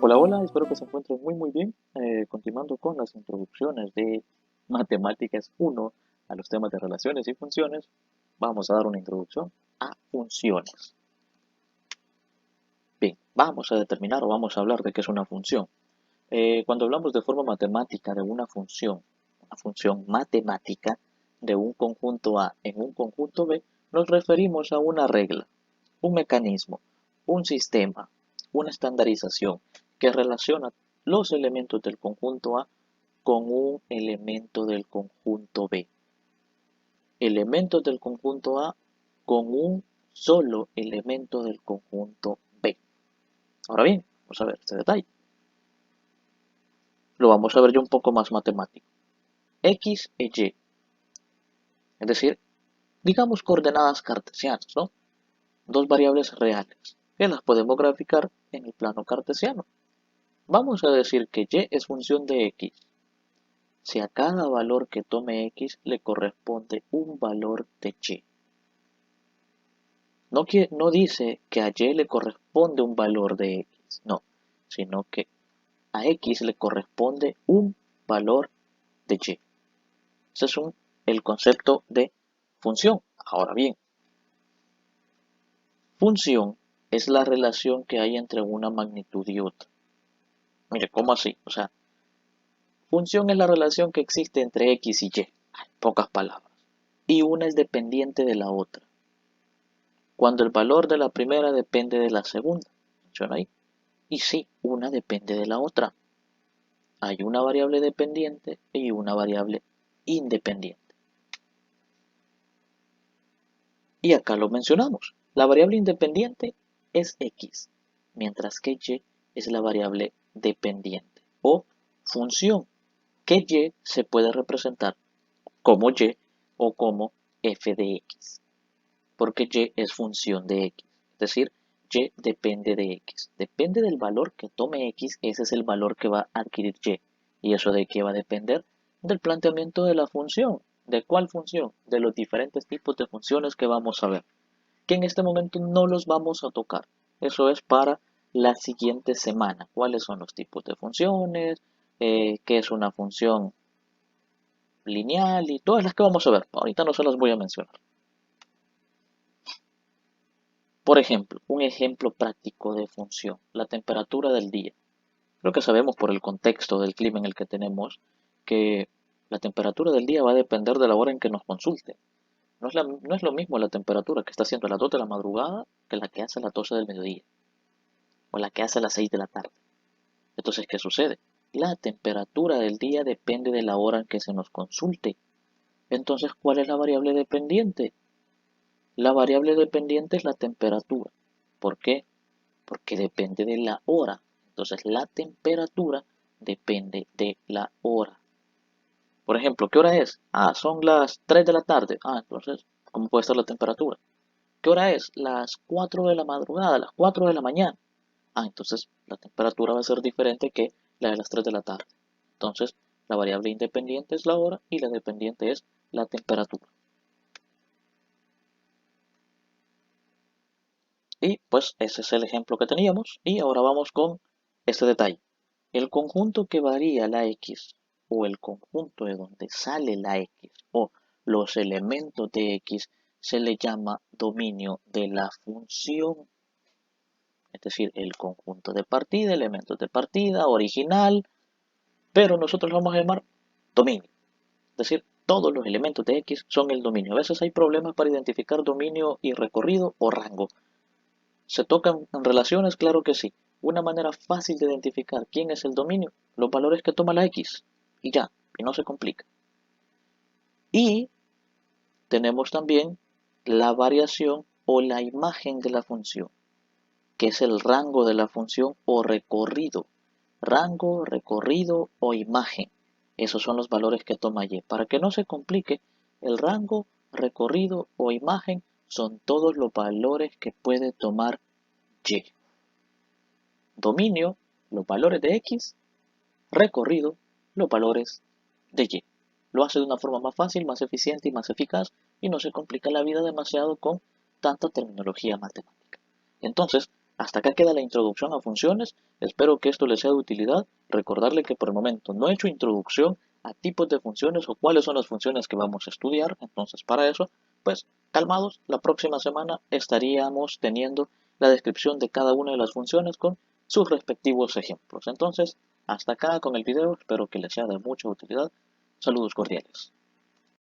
Hola, hola, espero que se encuentren muy bien. Continuando con las introducciones de Matemáticas 1 a los temas de relaciones y funciones, vamos a dar una introducción a funciones. Bien, vamos a determinar o vamos a hablar de qué es una función. Cuando hablamos de forma matemática de una función matemática de un conjunto A en un conjunto B, nos referimos a una regla, un mecanismo, un sistema, una estandarización que relaciona los elementos del conjunto A con un elemento del conjunto B. Elementos del conjunto A con un solo elemento del conjunto B. Ahora bien, vamos a ver este detalle. Lo vamos a ver ya un poco más matemático. X e Y, es decir, digamos coordenadas cartesianas, ¿no? Dos variables reales, que las podemos graficar en el plano cartesiano. Vamos a decir que Y es función de X. Si a cada valor que tome X le corresponde un valor de Y. No dice que a Y le corresponde un valor de X, no, sino que a X le corresponde un valor de Y. Ese es el concepto de función. Ahora bien, función es la relación que hay entre una magnitud y otra. Mire, ¿cómo así? O sea, función es la relación que existe entre X y Y, en pocas palabras, y una es dependiente de la otra. Cuando el valor de la primera depende de la segunda, ¿funciona ahí? Y sí, una depende de la otra. Hay una variable dependiente y una variable independiente. Y acá lo mencionamos. La variable independiente es X, mientras que Y es la variable dependiente o función, que Y se puede representar como Y o como f de X, porque Y es función de X, es decir, Y depende de X, depende del valor que tome X, ese es el valor que va a adquirir Y, y eso de qué va a depender del planteamiento de la función. ¿De cuál función? De los diferentes tipos de funciones que vamos a ver, que en este momento no los vamos a tocar, eso es para la siguiente semana, cuáles son los tipos de funciones, qué es una función lineal y todas las que vamos a ver. Ahorita no se las voy a mencionar. Por ejemplo, un ejemplo práctico de función, la temperatura del día. Creo que sabemos por el contexto del clima en el que tenemos que la temperatura del día va a depender de la hora en que nos consulte. No es lo mismo la temperatura que está haciendo a las 2 de la madrugada que la que hace a las 12 del mediodía o la que hace a las 6 de la tarde. Entonces, ¿qué sucede? La temperatura del día depende de la hora en que se nos consulte. Entonces, ¿cuál es la variable dependiente? La variable dependiente es la temperatura. ¿Por qué? Porque depende de la hora. Entonces, la temperatura depende de la hora. Por ejemplo, ¿qué hora es? Ah, son las 3 de la tarde. Ah, entonces, ¿cómo puede ser la temperatura? ¿Qué hora es? Las 4 de la madrugada, las 4 de la mañana. Ah, entonces la temperatura va a ser diferente que la de las 3 de la tarde. Entonces, la variable independiente es la hora y la dependiente es la temperatura. Y pues ese es el ejemplo que teníamos. Y ahora vamos con este detalle. El conjunto que varía la X o el conjunto de donde sale la X o los elementos de X se le llama dominio de la función. Es decir, el conjunto de partida, elementos de partida, original, pero nosotros lo vamos a llamar dominio. Es decir, todos los elementos de X son el dominio. A veces hay problemas para identificar dominio y recorrido o rango. ¿Se tocan en relaciones? Claro que sí. Una manera fácil de identificar quién es el dominio, los valores que toma la X. Y ya, y no se complica. Y tenemos también la variación o la imagen de la función, que es el rango de la función o recorrido. Rango, recorrido o imagen. Esos son los valores que toma Y. Para que no se complique, el rango, recorrido o imagen son todos los valores que puede tomar Y. Dominio, los valores de X. Recorrido, los valores de Y. Lo hace de una forma más fácil, más eficiente y más eficaz y no se complica la vida demasiado con tanta terminología matemática. Entonces, Hasta acá queda la introducción a funciones. Espero que esto les sea de utilidad. Recordarle que por el momento no he hecho introducción a tipos de funciones o cuáles son las funciones que vamos a estudiar. Entonces, para eso, pues calmados, la próxima semana estaríamos teniendo la descripción de cada una de las funciones con sus respectivos ejemplos. Entonces, hasta acá con el video. Espero que les sea de mucha utilidad. Saludos cordiales.